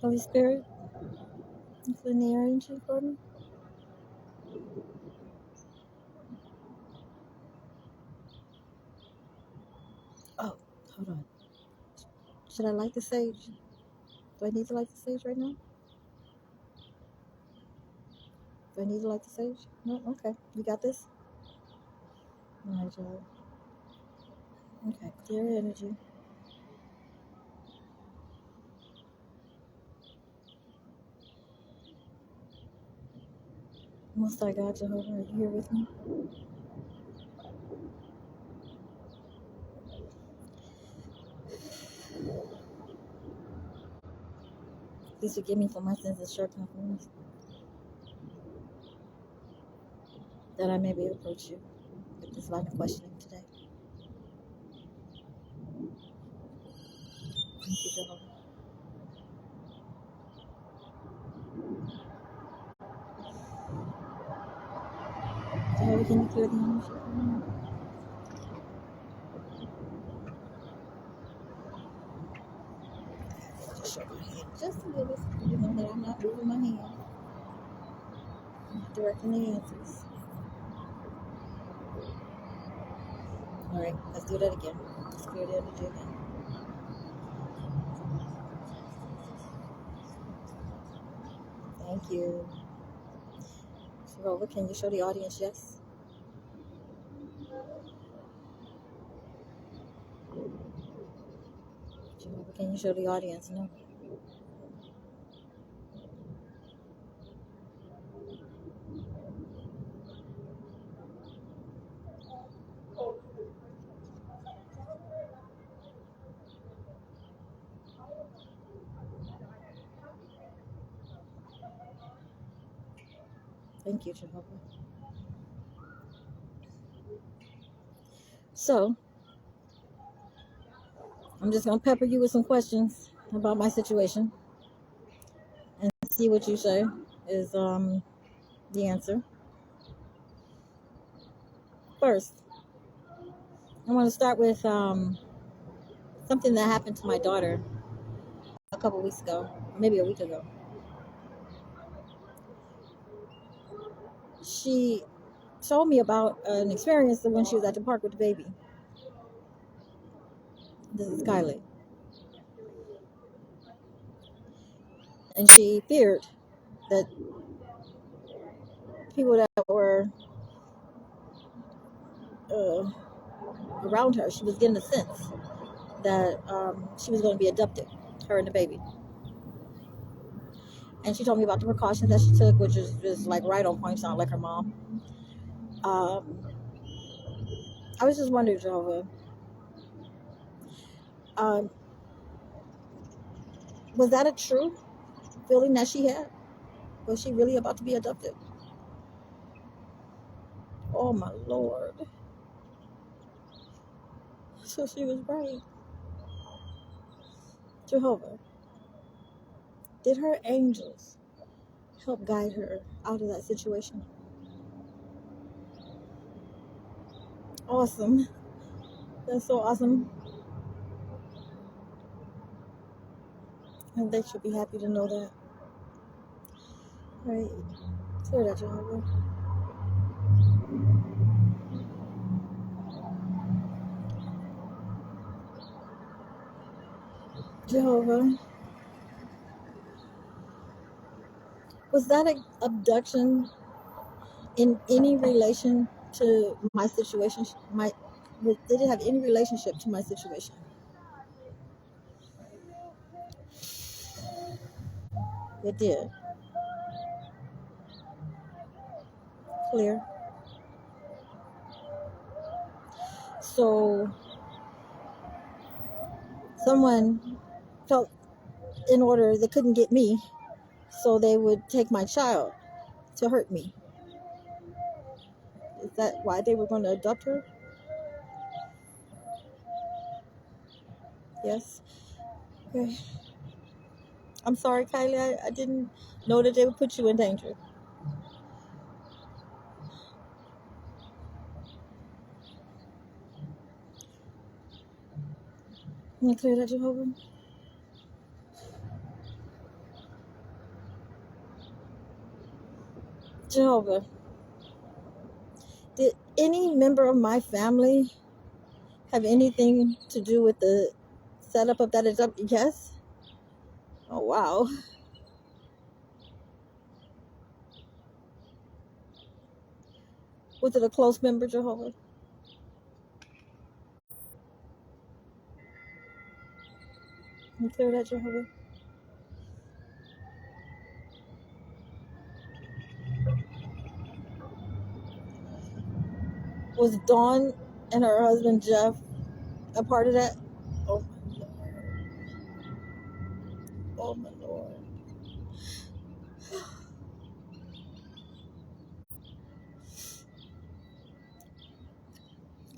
Holy Spirit, clean the air energy for me. Oh, hold on. Should I light the sage? Do I need to light the sage right now? Do I need to light the sage? No? Okay. You got this? All right, y'all. Okay, clear energy. Most High God, Jehovah, are you here with me? Please forgive me for my sins and shortcomings, that I may be able to approach you with this line of questioning today. Thank you, Jehovah. Jehovah, can you clear the energy for me? Just show my hand just a little bit. You know that I'm not moving my hand. I'm not directing the answers. All right, let's do that again. Let's clear the energy again. Thank you. Jehovah, can you show the audience yes? Jehovah, can you show the audience no? Thank you, Jehovah. So, I'm just going to pepper you with some questions about my situation and see what you say is the answer. First, I want to start with something that happened to my daughter a couple weeks ago, maybe a week ago. She told me about an experience when she was at the park with the baby. This is Kylie. And she feared that people that were around her, she was getting a sense that she was going to be abducted, her and the baby. And she told me about the precautions that she took, which is just like right on point, sound like her mom. I was just wondering, Jehovah, um, was that a true feeling that she had? Was she really about to be abducted? Oh my Lord. So she was right. Jehovah, did her angels help guide her out of that situation? Awesome. That's so awesome. And they should be happy to know that. Right. Clear that, Jehovah. Jehovah, was that an abduction in any relation to my situation? Did it have any relationship to my situation? It did. Clear. So someone felt in order they couldn't get me, so they would take my child to hurt me. Is that why they were going to abduct her? Yes. Okay. I'm sorry, Kylie. I didn't know that they would put you in danger. Can you clear that, Jehovah? Jehovah, did any member of my family have anything to do with the setup of that adoption? Yes. Oh, wow. Was it a close member, Jehovah? Can you clear that, Jehovah? Was Dawn and her husband Jeff a part of that? Oh, oh my Lord.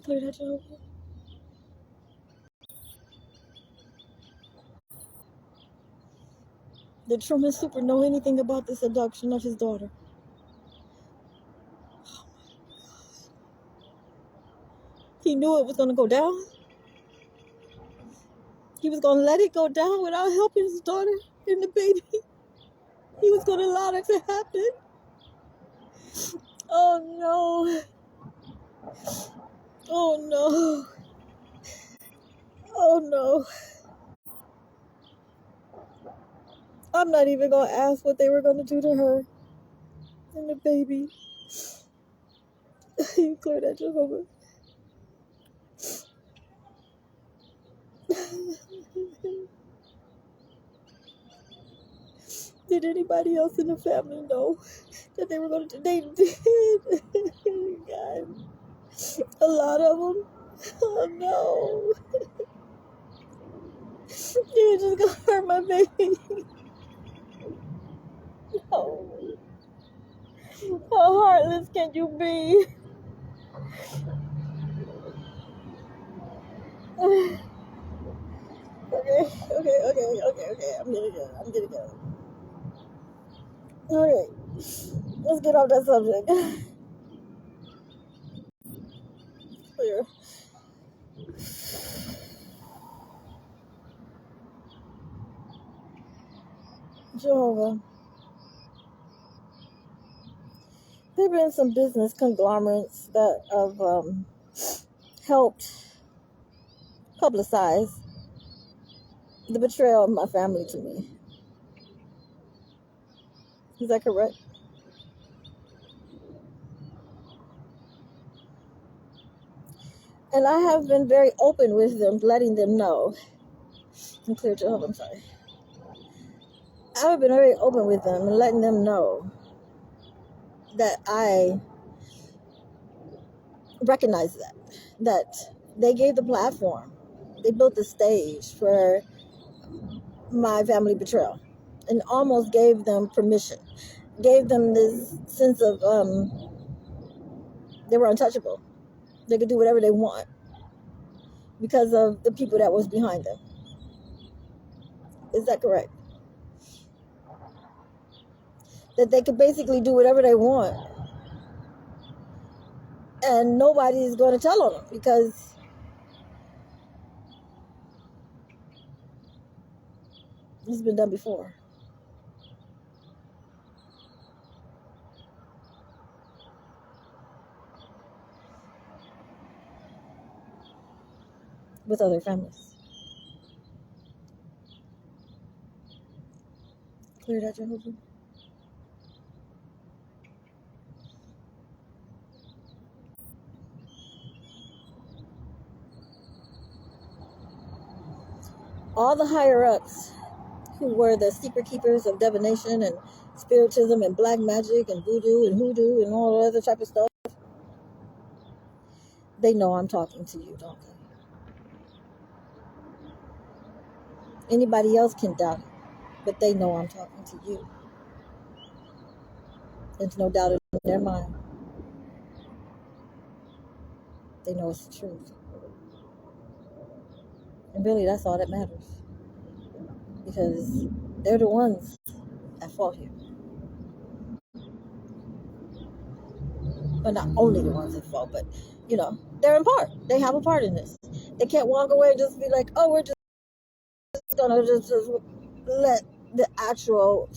Clear that, Jehovah? Did Truman Super know anything about this abduction of his daughter? He knew it was going to go down. He was going to let it go down without helping his daughter and the baby. He was going to allow that to happen. Oh no. Oh no. Oh no. I'm not even going to ask what they were going to do to her and the baby. You clear that, Jehovah. Did anybody else in the family know that they were going to? They did. God. A lot of them. Oh no. You're just going to hurt my baby. Oh. How heartless can you be? Okay. Okay. I'm gonna go. Okay. Let's get off that subject. Clear. Jehovah. There have been some business conglomerates that have helped publicize the betrayal of my family to me. Is that correct? And I have been very open with them, letting them know. I'm clear, Jehovah, I'm sorry. I have been very open with them and letting them know that I recognize that they gave the platform. They built the stage for my family betrayal and almost gave them permission, gave them this sense of they were untouchable. They could do whatever they want because of the people that was behind them. Is that correct? That they could basically do whatever they want and nobody's going to tell on them because it's been done before. With other families. Clear that, Jehovah? All the higher-ups who were the secret keepers of divination and spiritism and black magic and voodoo and hoodoo and all other type of stuff, they know I'm talking to you, don't they? Anybody else can doubt it, but they know I'm talking to you. There's no doubt in their mind. They know it's the truth. And really, that's all that matters. Because they're the ones at fault here. But not only the ones at fault, but, they're in part. They have a part in this. They can't walk away and just be like, oh, we're just going to just let the actual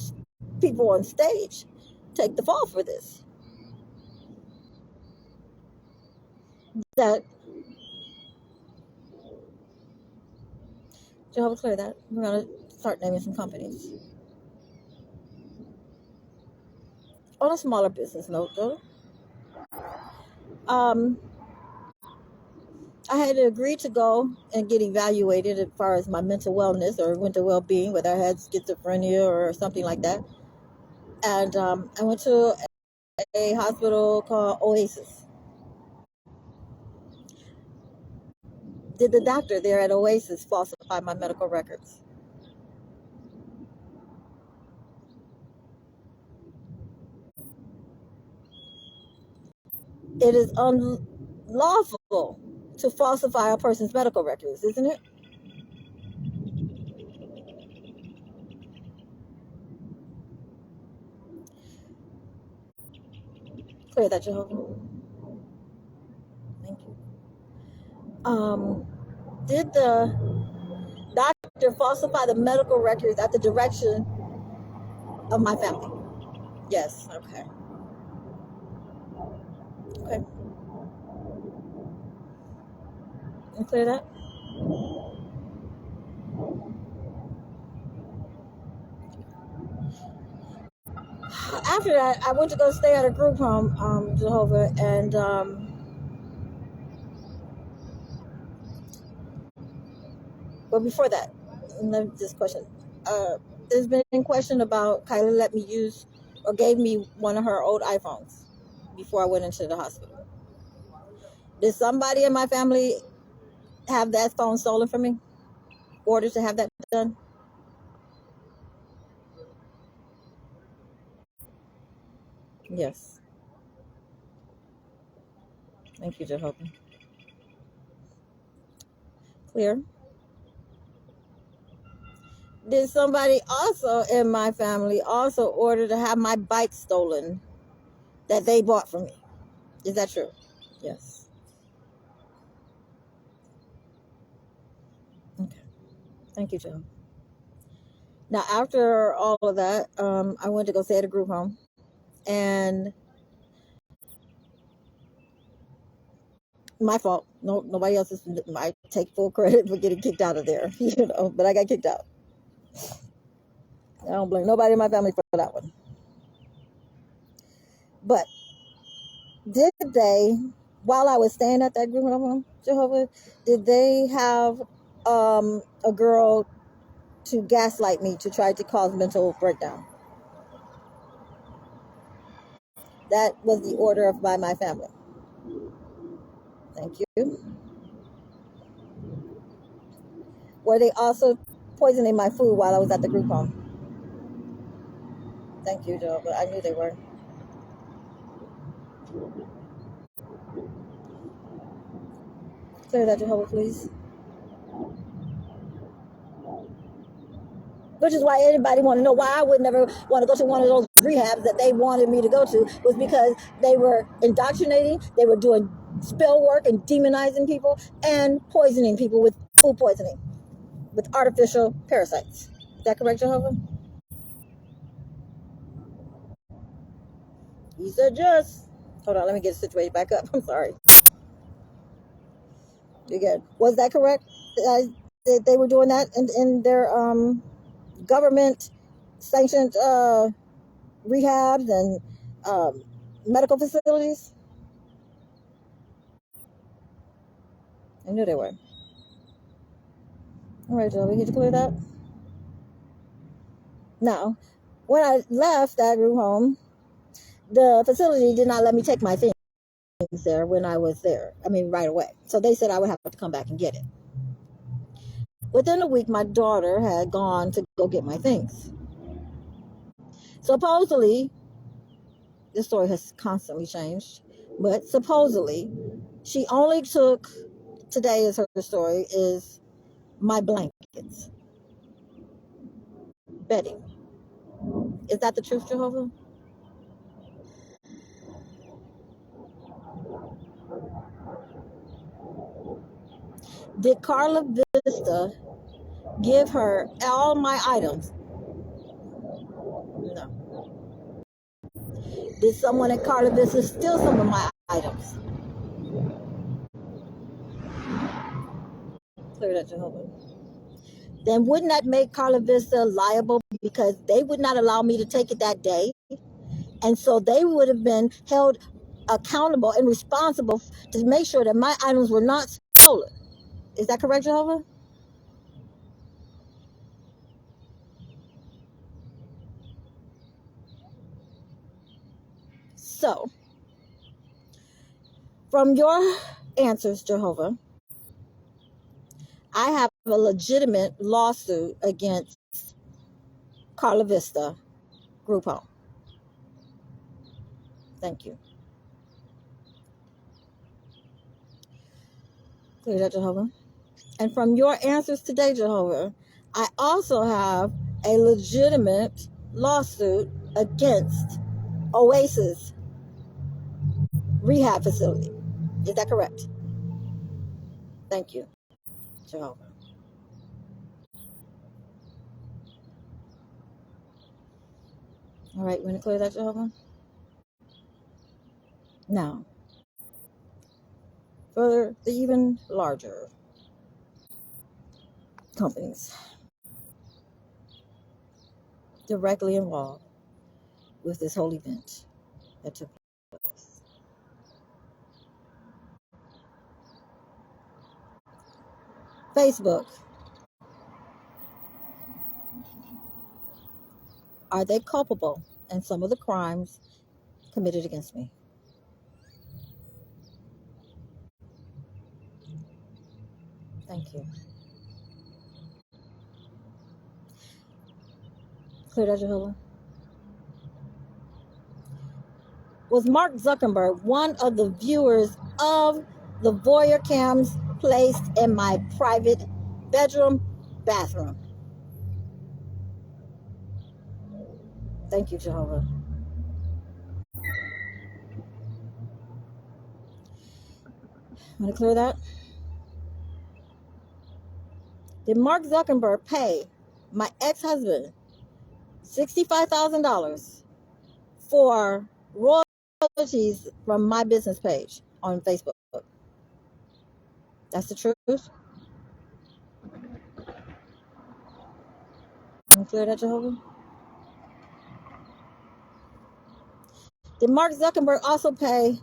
people on stage take the fall for this. that Jehovah, clear that. We're gonna start naming some companies. On a smaller business note, though, um, I had to agree to go and get evaluated as far as my mental wellness or mental well-being, whether I had schizophrenia or something like that. And I went to a hospital called Oasis. Did the doctor there at Oasis falsify my medical records? It is unlawful to falsify a person's medical records, isn't it? Clear that, Jehovah. Thank you. Did the doctor falsify the medical records at the direction of my family? Yes. Okay. Okay. You clear that? After that, I went to go stay at a group home, Jehovah, and but before that, let me just question. There's been question about Kyla let me use or gave me one of her old iPhones before I went into the hospital. Did somebody in my family have that phone stolen from me? Ordered to have that done? Yes. Thank you, Jehovah. Clear. Did somebody also in my family also order to have my bike stolen that they bought from me? Is that true? Yes. Okay. Thank you, Joe. Now, after all of that, I went to go stay at a group home, and my fault. No, nobody else's. I take full credit for getting kicked out of there, But I got kicked out. I don't blame nobody in my family for that one. But did they, while I was staying at that group home, Jehovah, did they have a girl to gaslight me to try to cause mental breakdown? That was the order of by my family. Thank you. Were they also poisoning my food while I was at the group home? Thank you, Jehovah. I knew they were. Clear that, Jehovah, please. Which is why anybody want to know why I would never want to go to one of those rehabs that they wanted me to go to, was because they were indoctrinating, they were doing spell work and demonizing people and poisoning people with food poisoning, with artificial parasites. Is that correct, Jehovah? You said yes. Hold on, let me get situated back up. I'm sorry. You good? Was that correct? They were doing that in their government sanctioned rehabs and um, medical facilities? I knew they were. All right, Joe, we get to clear that. Now, when I left that room home, the facility did not let me take my things there when I was there. I mean, right away. So they said I would have to come back and get it. Within a week, my daughter had gone to go get my things. Supposedly, this story has constantly changed, but supposedly, she only took, today is her story, is my blankets, bedding. Is that the truth, Jehovah? Did Carla Vista give her all my items? No. Did someone at Carla Vista steal some of my items? Clear that, Jehovah. Then wouldn't that make Carla Vista liable because they would not allow me to take it that day? And so they would have been held accountable and responsible to make sure that my items were not stolen. Is that correct, Jehovah? So, from your answers, Jehovah, I have a legitimate lawsuit against Carla Vista Group Home. Thank you. Clear that, Jehovah. And from your answers today, Jehovah, I also have a legitimate lawsuit against Oasis Rehab Facility. Is that correct? Thank you, Jehovah. All right, want to clear that, Jehovah? Now, for the even larger companies directly involved with this whole event that took place. Facebook, are they culpable in some of the crimes committed against me? Thank you. Clear that, Jehovah? Was Mark Zuckerberg one of the viewers of the voyeur cams placed in my private bedroom bathroom? Thank you, Jehovah. Want to clear that? Did Mark Zuckerberg pay my ex-husband $65,000 for royalties from my business page on Facebook? That's the truth. Can you clear that, Jehovah? Did Mark Zuckerberg also pay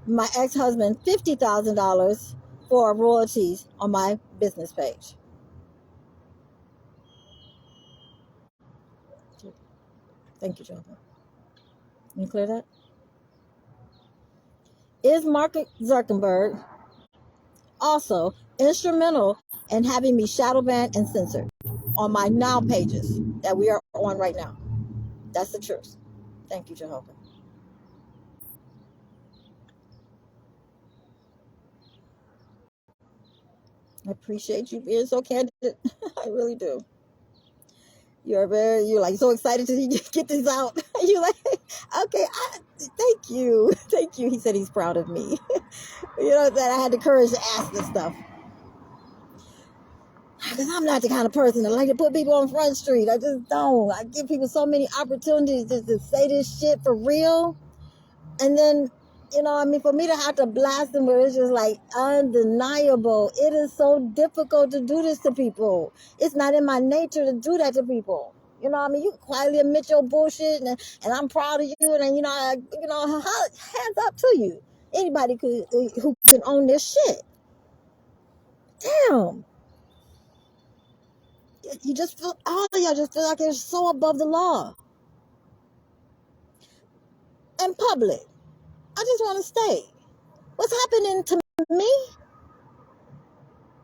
my ex-husband $50,000 for royalties on my business page? Thank you, Jehovah. Can you clear that? Is Mark Zuckerberg also instrumental in having me shadow banned and censored on my now pages that we are on right now? That's the truth. Thank you, Jehovah. I appreciate you being so candid. I really do. You're like so excited to get this out. You're like, okay, thank you. Thank you. He said he's proud of me. You know, that I had the courage to ask this stuff. Because I'm not the kind of person that like to put people on Front Street. I just don't. I give people so many opportunities just to say this shit for real. And then, you know, I mean, for me to have to blast them where it's just like undeniable. It is so difficult to do this to people. It's not in my nature to do that to people. You know what I mean? You quietly admit your bullshit and I'm proud of you. And, you know, hands up to you. Anybody who can own this shit. Damn. You just feel, all of y'all just feel like you're so above the law. In public. I just want to state, what's happening to me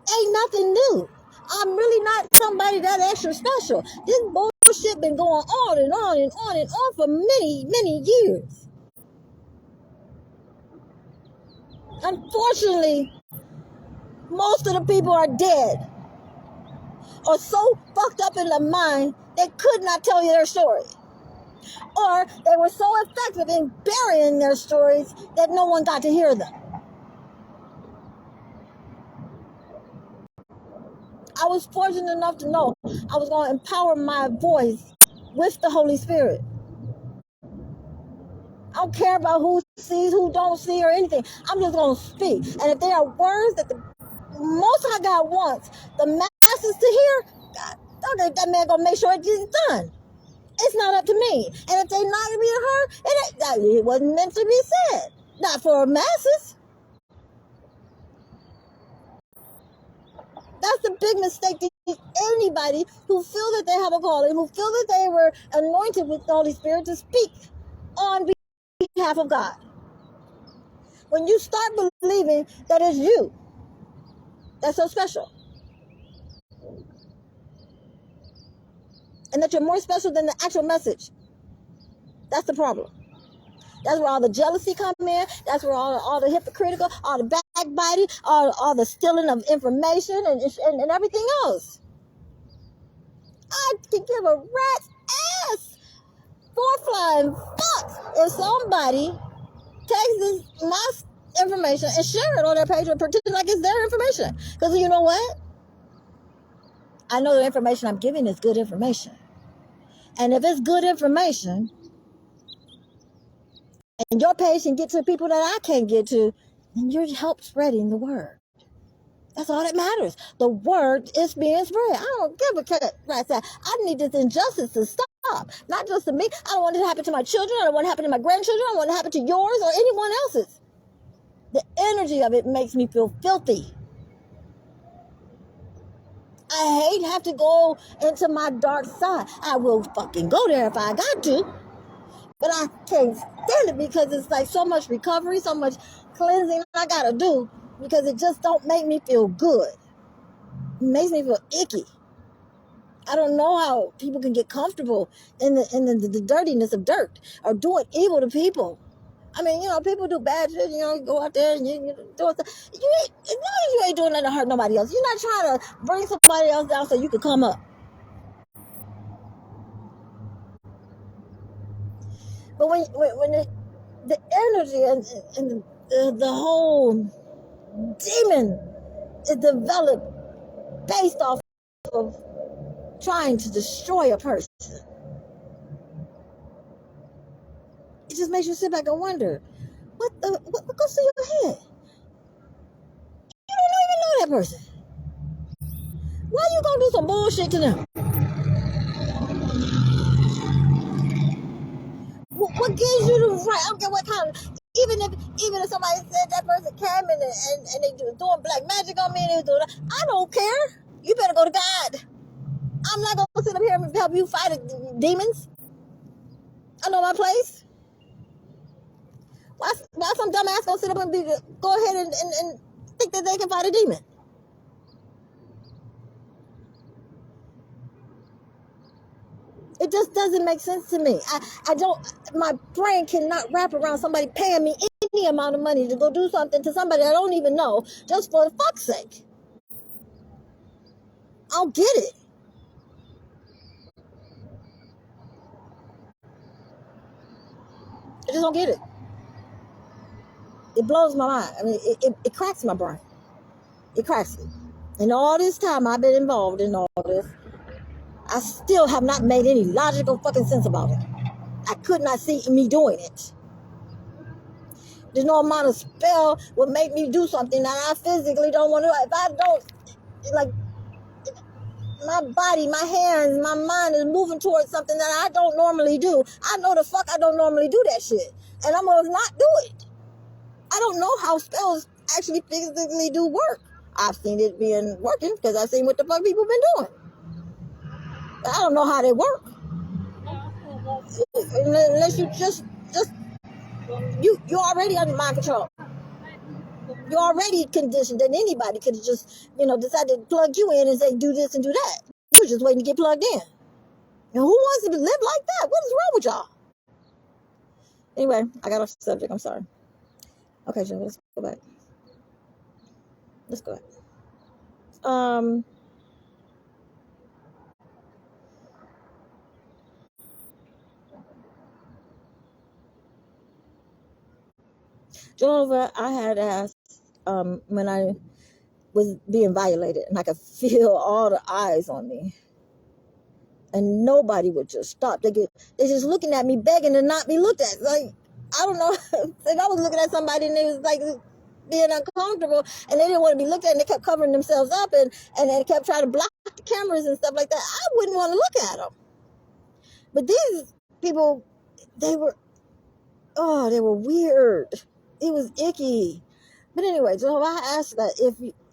ain't nothing new. I'm really not somebody that extra special. This bullshit been going on and on and on and on for many, many years. Unfortunately, most of the people are dead or so fucked up in the mind they could not tell you their story. Or they were so effective in burying their stories that no one got to hear them. I was fortunate enough to know I was going to empower my voice with the Holy Spirit. I don't care about who sees, who don't see, or anything. I'm just going to speak. And if there are words that Most High God wants the masses to hear. God, okay, that man gonna make sure it gets done. It's not up to me. And if they not being heard, it wasn't meant to be said. Not for masses. That's the big mistake that anybody who feel that they have a calling, who feel that they were anointed with the Holy Spirit to speak on behalf of God. When you start believing that it's you, that's so special. And that you're more special than the actual message. That's the problem. That's where all the jealousy come in. That's where all the hypocritical, all the backbiting, all the stealing of information and everything else. I can give a rat's ass for flying fuck if somebody takes my information and share it on their page and pretend like it's their information. Because you know what? I know the information I'm giving is good information. And if it's good information, and your page can get to people that I can't get to, then you help spreading the word. That's all that matters. The word is being spread. I don't give a cat right side. I need this injustice to stop. Not just to me. I don't want it to happen to my children. I don't want it to happen to my grandchildren. I don't want it to happen to yours or anyone else's. The energy of it makes me feel filthy. I hate have to go into my dark side. I will fucking go there if I got to. But I can't stand it because it's like so much recovery, so much cleansing I gotta do because it just don't make me feel good. It makes me feel icky. I don't know how people can get comfortable in the dirtiness of dirt or doing evil to people. I mean, people do bad shit, go out there and you do stuff. As long as you ain't doing nothing to hurt nobody else. You're not trying to bring somebody else down so you can come up. But when the energy and the whole demon is developed based off of trying to destroy a person, it just makes you sit back and wonder, what goes through your head? You don't even know that person. Why you gonna do some bullshit to them? What gives you the right? I don't care what kind of. Even if somebody said that person came and they doing black magic on me and they doing, I don't care. You better go to God. I'm not gonna sit up here and help you fight demons. I know my place. Why some dumbass gonna sit up and go ahead and think that they can fight a demon? It just doesn't make sense to me. I don't. My brain cannot wrap around somebody paying me any amount of money to go do something to somebody I don't even know just for the fuck's sake. I don't get it. I just don't get it. It blows my mind. I mean, it cracks my brain. It cracks it. And all this time I've been involved in all this, I still have not made any logical fucking sense about it. I could not see me doing it. There's no amount of spell would make me do something that I physically don't want to do. If I don't, like, my body, my hands, my mind is moving towards something that I don't normally do. I know the fuck I don't normally do that shit. And I'm gonna not do it. I don't know how spells actually physically do work. I've seen it being working because I've seen what the fuck people been doing. I don't know how they work. Unless you just you're already under mind control. You're already conditioned, and anybody could have just, decided to plug you in and say, do this and do that. You're just waiting to get plugged in. And who wants to live like that? What is wrong with y'all? Anyway, I got off the subject. I'm sorry. Okay, Joe, let's go back. Let's go back. Jehovah, I had asked when I was being violated, and I could feel all the eyes on me. And nobody would just stop. They're just looking at me, begging to not be looked at. Like, I don't know. If I was looking at somebody and they was like, being uncomfortable, and they didn't want to be looked at, and they kept covering themselves up, and they kept trying to block the cameras and stuff like that. I wouldn't want to look at them. But these people, they were, oh, they were weird. It was icky. But anyway, so I asked that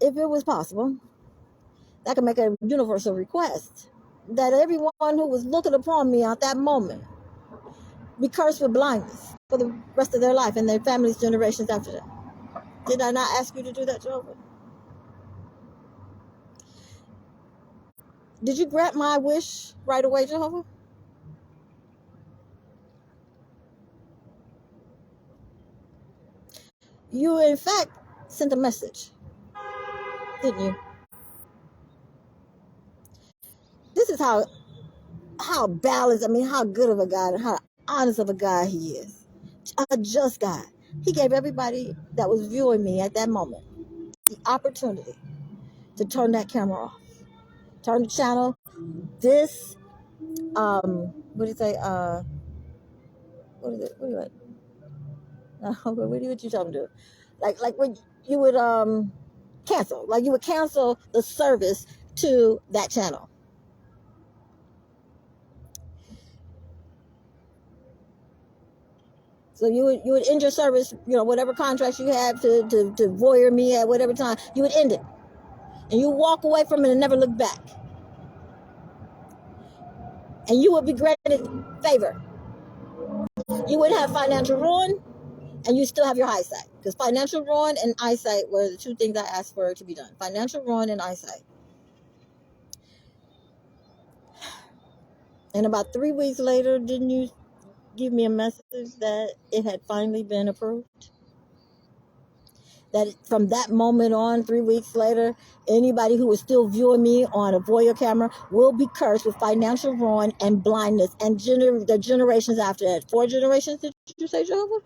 if it was possible, I could make a universal request that everyone who was looking upon me at that moment be cursed with blindness for the rest of their life and their family's generations after that. Did I not ask you to do that, Jehovah? Did you grant my wish right away, Jehovah? You, in fact, sent a message, didn't you? This is how balanced, I mean, how good of a God and how honest of a God he is. A just God. He gave everybody that was viewing me at that moment the opportunity to turn that camera off, turn the channel. This, what do you say? What is it? What do you like? What you tell them to do? Like when you would cancel, like you would cancel the service to that channel. So you would end your service, whatever contracts you have to voyeur me at whatever time, you would end it. And you walk away from it and never look back. And you would be granted favor. You wouldn't have financial ruin, and you still have your eyesight. Because financial ruin and eyesight were the two things I asked for to be done. Financial ruin and eyesight. And about 3 weeks later, didn't you give me a message that it had finally been approved? That from that moment on, 3 weeks later, anybody who was still viewing me on a voyeur camera will be cursed with financial ruin and blindness and the generations after that. 4 generations, did you say, Jehovah?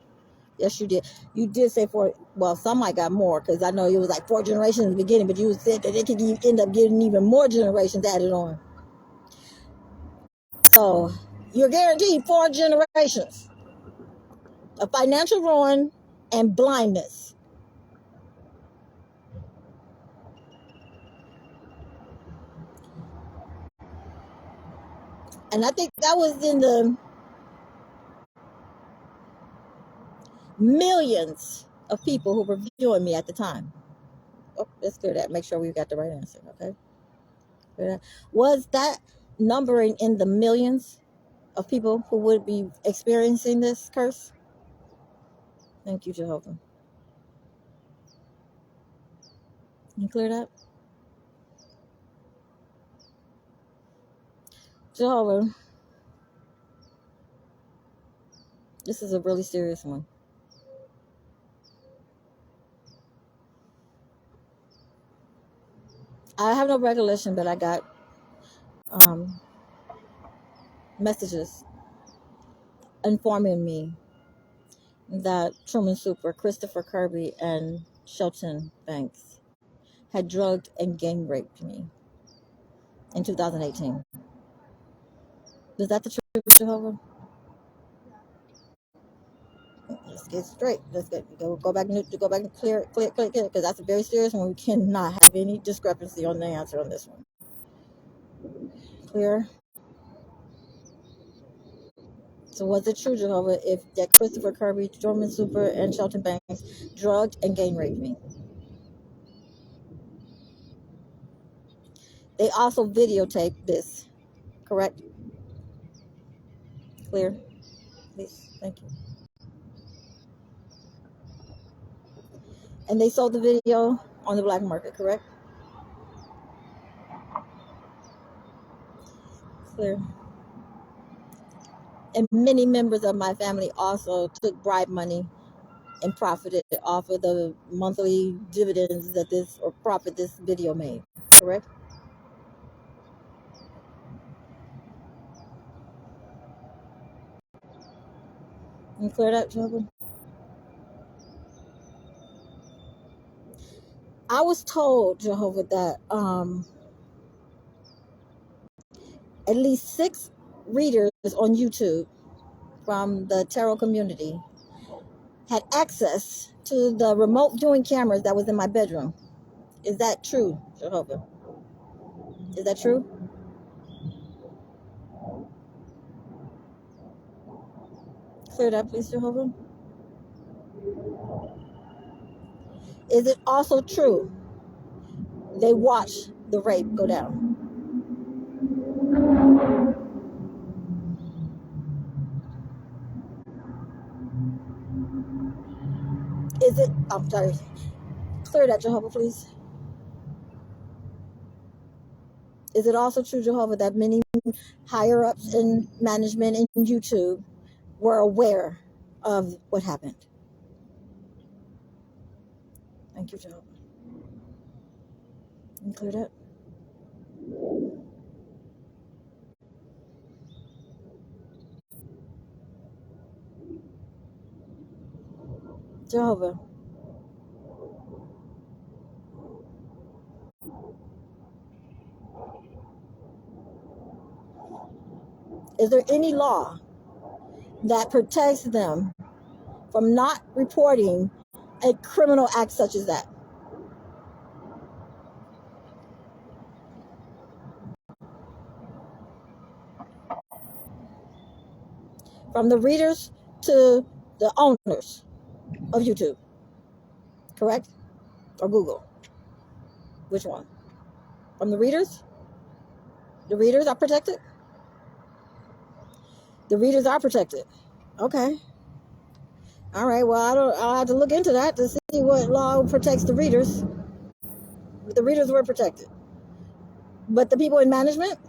Yes, you did. You did say 4. Well, some might got more because I know it was like 4 generations in the beginning, but you said that it could end up getting even more generations added on. So you're guaranteed 4 generations of financial ruin and blindness. And I think that was in the millions of people who were viewing me at the time. Oh, let's clear that. Make sure we got the right answer, okay? Was that numbering in the millions of people who would be experiencing this curse? Thank you, Jehovah. You clear that? Jehovah, this is a really serious one. I have no recollection, but I got messages informing me that Truman Super, Christopher Kirby, and Shelton Banks had drugged and gang raped me in 2018. Is that the truth, Jehovah? Let's get straight. Let's go back and clear, because that's a very serious one. We cannot have any discrepancy on the answer on this one. Clear. So was it true, Jehovah, if that Christopher Kirby, Truman Super, and Shelton Banks drugged and gang raped me? They also videotaped this, correct? Clear, please. Thank you. And they sold the video on the black market, correct? Clear. And many members of my family also took bribe money and profited off of the monthly dividends that profit this video made, correct? You clear that, Jehovah? I was told, Jehovah, that at least 6 readers on YouTube from the tarot community had access to the remote viewing cameras that was in my bedroom. Is that true, Jehovah? Is that true? Clear that, please, Jehovah. Is it also true they watched the rape go down? Is it, I'm sorry, clear that, Jehovah, please. Is it also true, Jehovah, that many higher ups in management in YouTube were aware of what happened? Thank you, Jehovah. Can you clear that? Jehovah, is there any law that protects them from not reporting a criminal act such as that? From the readers to the owners of YouTube, correct? Or Google? Which one? From the readers? The readers are protected? The readers are protected. Okay. All right. Well, I'll have to look into that to see what law protects the readers. The readers were protected. But the people in management,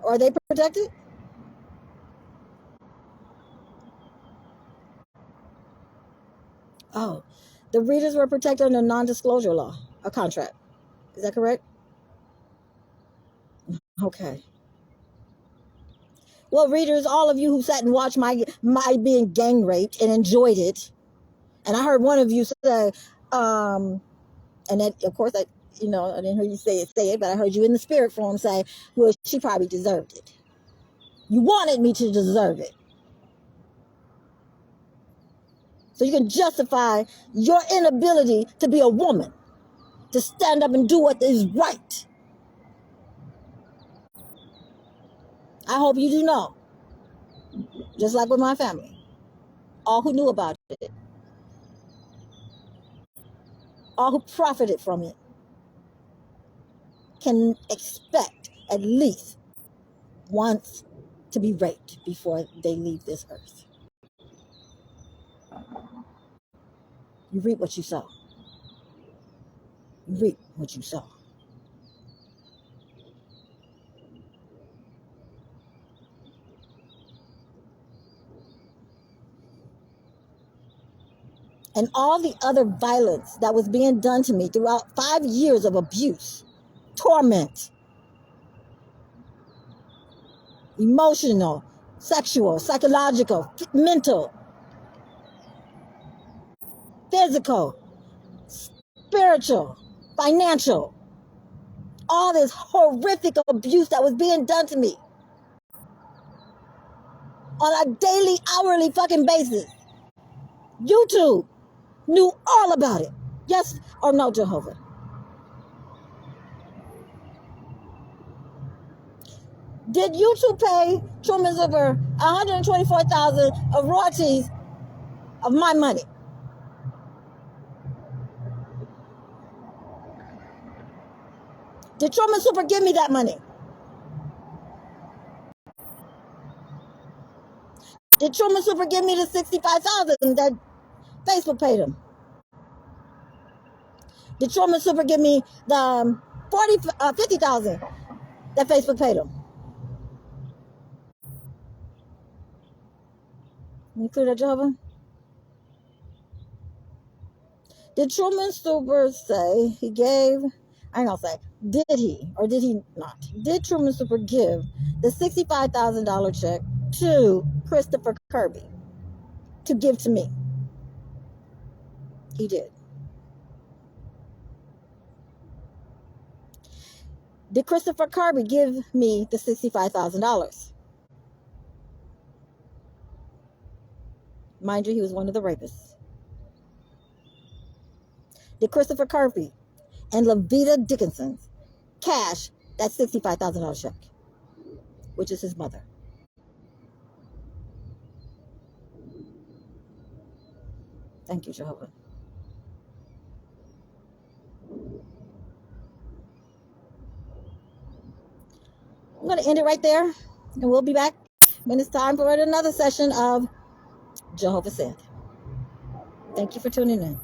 are they protected? Oh, the readers were protected under non-disclosure law, a contract. Is that correct? Okay. Well, readers, all of you who sat and watched my being gang raped and enjoyed it, and I heard one of you say, and that, of course, I didn't hear you say it, but I heard you in the spirit form say, well, she probably deserved it. You wanted me to deserve it. So you can justify your inability to be a woman, to stand up and do what is right. I hope you do know, just like with my family, all who knew about it, all who profited from it, can expect at least once to be raped before they leave this earth. You reap what you sow. You reap what you sow. And all the other violence that was being done to me throughout 5 years of abuse, torment, emotional, sexual, psychological, mental, physical, spiritual, financial, all this horrific abuse that was being done to me on a daily, hourly fucking basis. YouTube knew all about it. Yes or no, Jehovah? Did YouTube pay Truman over $124,000 of royalties of my money? Did Truman Super give me that money? Did Truman Super give me the $65,000 that Facebook paid him? Did Truman Super give me the $50,000 that Facebook paid him? You clear that, Jehovah? Did Truman Super say he gave, I ain't gonna say, did he or did he not? Did Truman Super give the $65,000 check to Christopher Kirby to give to me? He did. Did Christopher Kirby give me the $65,000? Mind you, he was one of the rapists. Did Christopher Kirby and Levita Dickinson cash that $65,000 check, which is his mother? Thank you, Jehovah. I'm going to end it right there, and we'll be back when it's time for another session of Jehovah Said. Thank you for tuning in.